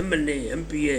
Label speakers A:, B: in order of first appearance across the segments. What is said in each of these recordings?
A: MNA MPA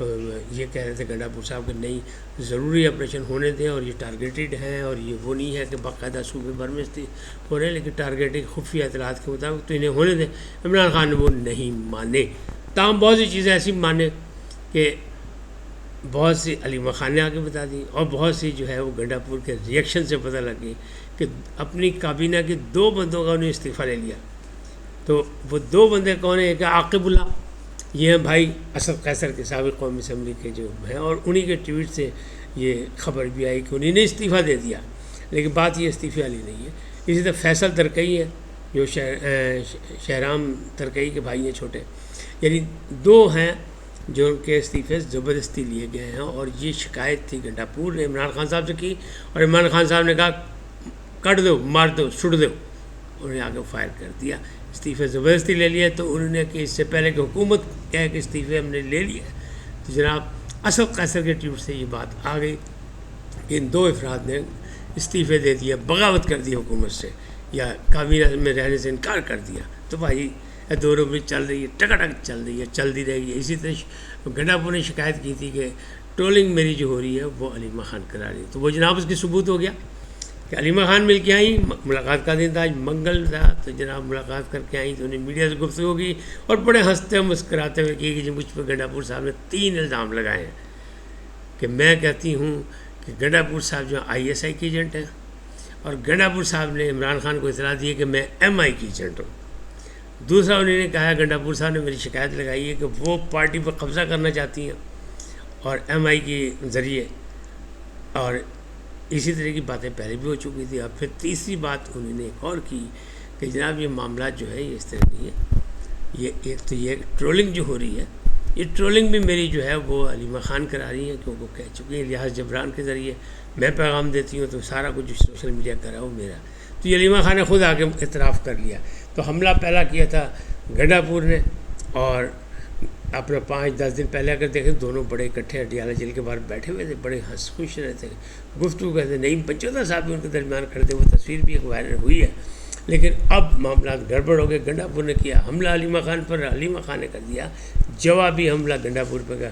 A: یہ کہہ رہے تھے گنڈاپور صاحب کہ نہیں ضروری آپریشن ہونے دیں اور یہ ٹارگیٹڈ ہیں اور یہ وہ نہیں ہے کہ باقاعدہ صوبے بھر میں ہو رہے ہیں، لیکن ٹارگیٹڈ خفیہ اطلاعات کے مطابق تو انہیں ہونے دیں۔ عمران خان نے وہ نہیں مانے، تاہم بہت سی چیزیں ایسی مانے کہ بہت سی علیمہ خان نے آگے بتا دی، اور بہت سی جو ہے وہ گنڈاپور کے ریئیکشن سے پتہ لگ گئی کہ اپنی کابینہ کے 2 بندوں کا انہیں استعفیٰ لے لیا۔ تو وہ 2 بندے کون ہیں؟ ایک عاقب اللہ، یہ ہیں بھائی اسد قیصر کے سابق قومی اسمبلی کے جو ہیں، اور انہی کے ٹویٹ سے یہ خبر بھی آئی کہ انہی نے استعفیٰ دے دیا، لیکن بات یہ استعفے والی نہیں ہے۔ اسی طرح فیصل ترکئی ہے جو شہرام ترکئی کے بھائی ہیں چھوٹے، یعنی 2 ہیں جو ان کے استعفے زبردستی لیے گئے ہیں، اور یہ شکایت تھی گنڈاپور نے عمران خان صاحب سے کی، اور عمران خان صاحب نے کہا کٹ دو، مار دو، سٹ دو، انہوں نے آگے فائر کر دیا، استعفے زبردستی لے لیا۔ تو انہوں نے کہ اس سے پہلے کہ حکومت کہے کہ استعفے ہم نے لے لیا، تو جناب اسد قیصر کے ٹویٹ سے یہ بات آ گئی کہ ان 2 افراد نے استعفے دے دیا، بغاوت کر دی حکومت سے، یا کابینہ میں رہنے سے انکار کر دیا۔ تو بھائی دونوں بھی چل رہی ہے، ٹکاٹک چل رہی ہے، چلتی رہے گی۔ اسی طرح گنڈاپور نے شکایت کی تھی کہ ٹرولنگ میری جو ہو رہی ہے وہ علیمہ خان کرا رہی ہے، تو وہ جناب اس کی ثبوت ہو گیا کہ علیمہ خان مل کے آئیں، ملاقات کا دن تھا، آج منگل تھا، تو جناب ملاقات کر کے آئیں تو انہیں میڈیا سے گفتگو کی، اور بڑے ہنستے مسکراتے ہوئے کی کہ جی مجھ پہ گنڈاپور صاحب نے 3 الزام لگائے ہیں کہ میں کہتی ہوں کہ گنڈاپور صاحب جو ISI کے ایجنٹ ہیں، اور گنڈاپور صاحب نے عمران خان کو اطلاع دی ہے کہ میں MI کی ایجنٹ ہوں۔ دوسرا انہوں نے کہا گنڈاپور صاحب نے میری شکایت لگائی ہے کہ وہ پارٹی پر قبضہ کرنا چاہتی ہیں اور MI کے ذریعے، اور اسی طرح کی باتیں پہلے بھی ہو چکی تھی۔ اور پھر تیسری بات انہوں نے ایک اور کی کہ جناب یہ معاملات جو ہے یہ اس طرح نہیں ہے، یہ ایک تو یہ ٹرولنگ جو ہو رہی ہے، یہ ٹرولنگ بھی میری جو ہے وہ علیمہ خان کرا رہی ہیں، کیونکہ وہ کہہ چکی ہیں ریاض جبران کے ذریعے میں پیغام دیتی ہوں، تو سارا کچھ جو سوشل میڈیا کرا ہے وہ میرا۔ تو یہ علیمہ خان نے خود آگے اعتراف کر لیا۔ تو حملہ پہلا کیا تھا گنڈاپور نے، اور اپنا 5-10 دن پہلے اگر دیکھیں دونوں بڑے اکٹھے اڈیالہ جیل کے باہر بیٹھے ہوئے تھے، بڑے ہنس خوش رہے تھے، گفتگو کرتے، نعیم پنچوتا صاحب بھی ان کے درمیان کھڑے تھے، وہ تصویر بھی ایک وائرل ہوئی ہے۔ لیکن اب معاملات گڑبڑ ہو گئے، گنڈاپور نے کیا حملہ علیمہ خان پر، علیمہ خان نے کر دیا جوابی حملہ گنڈاپور پہ۔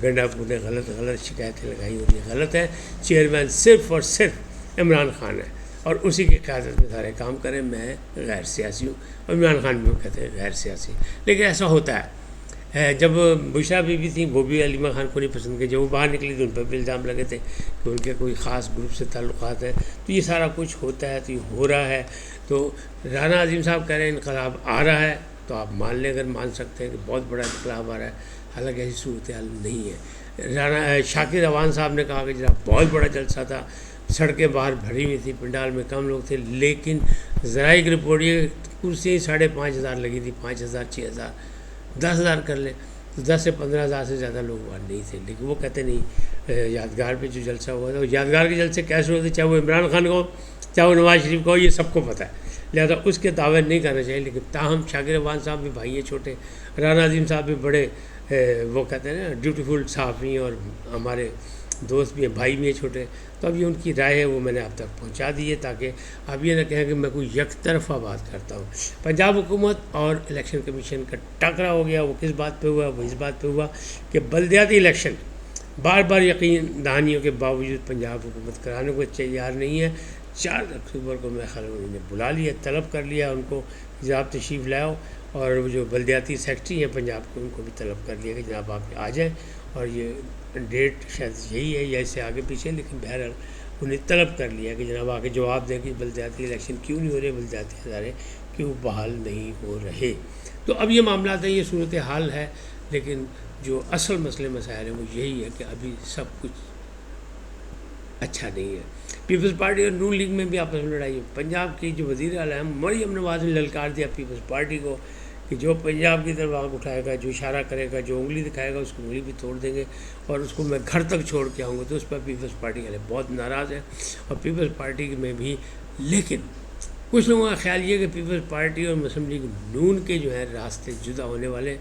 A: گنڈاپور نے غلط شکایتیں لگائی ہوئی ہیں، غلط ہے، چیئرمین صرف اور صرف عمران خان ہے، اور اسی کی قیادت میں سارے کام کریں، میں غیر سیاسی ہوں، اور عمران خان بھی وہ کہتے ہیں غیر سیاسی۔ لیکن ایسا ہوتا ہے، جب بشرا بی بی تھیں وہ بھی علیمہ خان کو نہیں پسند کی، جب وہ باہر نکلی تو ان پر بھی الزام لگے تھے کہ ان کے کوئی خاص گروپ سے تعلقات ہیں۔ تو یہ سارا کچھ ہوتا ہے، تو یہ ہو رہا ہے۔ تو رانا عظیم صاحب کہہ رہے ہیں انقلاب آ رہا ہے، تو آپ مان لیں اگر مان سکتے ہیں کہ بہت بڑا انقلاب آ رہا ہے، حالانکہ ایسی صورتحال نہیں ہے۔ شاکر روان صاحب نے کہا کہ جناب بہت بڑا جلسہ تھا، سڑکیں باہر بھری ہوئی تھی، پنڈال میں کم لوگ تھے، لیکن ذرائع کی رپورٹ یہ کرسیاں 5,500 لگی تھی، 5,000 6,000 10,000 کر لیں تو 10 سے 15,000 سے زیادہ لوگ وہاں نہیں تھے۔ لیکن وہ کہتے نہیں، یادگار پہ جو جلسہ ہوا تھا، وہ یادگار کے جلسے کیسے ہوتے، چاہے وہ عمران خان کو چاہے وہ نواز شریف کو، یہ سب کو پتہ ہے، لہٰذا اس کے دعوے نہیں کرنا چاہیے۔ لیکن تاہم شاکر روان صاحب بھی بھائی ہیں چھوٹے، رانا عظیم صاحب بھی بڑے وہ کہتے ہیں نا ڈیوٹیفل صحافی ہیں، اور ہمارے دوست بھی ہیں، بھائی بھی ہیں چھوٹے، تو اب یہ ان کی رائے ہے وہ میں نے آپ تک پہنچا دی ہے، تاکہ آپ یہ نہ کہیں کہ میں کوئی یک طرفہ بات کرتا ہوں۔ پنجاب حکومت اور الیکشن کمیشن کا ٹاکرا ہو گیا، وہ کس بات پہ ہوا؟ وہ اس بات پہ ہوا کہ بلدیاتی الیکشن بار بار یقین دہانیوں کے باوجود پنجاب حکومت کرانے کو تیار نہیں ہے۔ 4 اکتوبر کو میرے خیال میں انہوں نے بلا لیا، طلب کر لیا ان کو، جناب تشریف لاؤ، اور وہ جو بلدیاتی سیکٹری ہیں پنجاب کے ان کو بھی طلب کر لیا کہ جناب آپ آ جائیں، اور یہ ڈیٹ شاید یہی ہے یا اس سے آگے پیچھے، لیکن بہرحال انہیں طلب کر لیا کہ جناب آگے جواب دیں کہ بلدیاتی الیکشن کیوں نہیں ہو رہے، بلدیاتی ادارے کیوں بحال نہیں ہو رہے۔ تو اب یہ معاملات ہیں، یہ صورتحال ہے، لیکن جو اصل مسئلے مسائل ہیں وہ یہی ہے کہ ابھی سب کچھ اچھا نہیں ہے۔ پیپلز پارٹی اور نون لیگ میں بھی آپس میں لڑائی ہے۔ پنجاب کی جو وزیر اعلیٰ ہیں مریم نواز نے للکار دیا پیپلز پارٹی کو کہ جو پنجاب کی طرف آنکھ اٹھائے گا، جو اشارہ کرے گا، جو انگلی دکھائے گا، اس کی انگلی بھی توڑ دیں گے، اور اس کو میں گھر تک چھوڑ کے آؤں گا۔ تو اس پر پیپلز پارٹی والے بہت ناراض ہیں، اور پیپلز پارٹی میں بھی، لیکن کچھ لوگوں کا خیال یہ کہ پیپلز پارٹی اور مسلم لیگ نون کے جو ہے راستے جدا ہونے والے،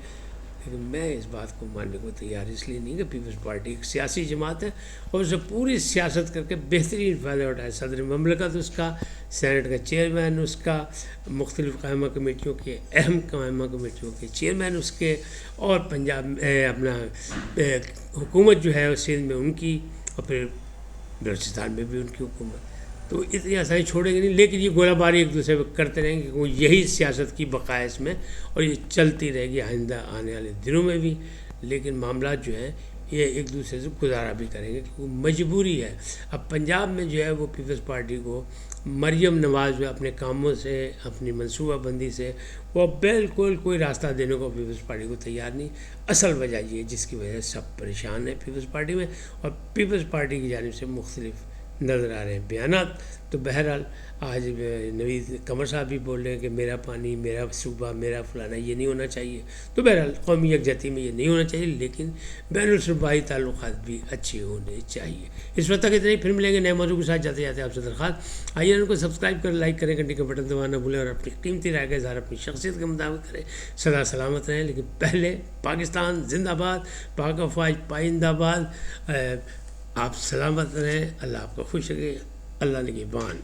A: لیکن میں اس بات کو ماننے کو تیار اس لیے نہیں کہ پیپلز پارٹی ایک سیاسی جماعت ہے اور اسے پوری سیاست کر کے بہترین فائدہ اٹھائے. صدر مملکت اس کا، سینٹ کا چیئرمین اس کا، مختلف قائمہ کمیٹیوں کے اہم قائمہ کمیٹیوں کے چیئرمین اس کے، اور پنجاب اپنا حکومت جو ہے سندھ میں ان کی، اور پھر بلوچستان میں بھی ان کی حکومت. تو اتنی آسانی چھوڑیں گے نہیں، لیکن یہ گولہ باری ایک دوسرے پہ کرتے رہیں گے. یہی سیاست کی بقا ہے اس میں، اور یہ چلتی رہے گی آئندہ آنے والے دنوں میں بھی. لیکن معاملات جو ہیں یہ ایک دوسرے سے گزارا بھی کریں گے کیونکہ مجبوری ہے. اب پنجاب میں جو ہے وہ پیپلز پارٹی کو مریم نواز جو اپنے کاموں سے، اپنی منصوبہ بندی سے وہ بالکل کوئی راستہ دینے کو پیپلز پارٹی کو تیار نہیں. اصل وجہ یہ جس کی وجہ سے سب پریشان ہیں پیپلز پارٹی میں، اور پیپلز پارٹی کی جانب سے مختلف نظر آ رہے ہیں بیانات. تو بہرحال آج نوید قمر صاحب بھی بول رہے ہیں کہ میرا پانی، میرا صوبہ، میرا فلانا، یہ نہیں ہونا چاہیے. تو بہرحال قومی یکجہتی میں یہ نہیں ہونا چاہیے، لیکن بین الصوبائی تعلقات بھی اچھے ہونے چاہیے. اس وقت تک اتنے ہی. پھر ملیں گے نئے موضوع کے ساتھ. جاتے جاتے آپ سے درخواست، آئیے ان کو سبسکرائب کریں، لائک کریں، گھنٹی کا بٹن دبانا نہ بھولیں، اور اپنی قیمتی رائے کا اظہار اپنی شخصیت کے مطابق کریں. سدا سلامت رہیں. لیکن پہلے پاکستان زندہ باد، پاک افواج پائندہ باد. آپ سلامت رہیں. اللہ آپ کو خوش رکھے. اللہ نگہبان.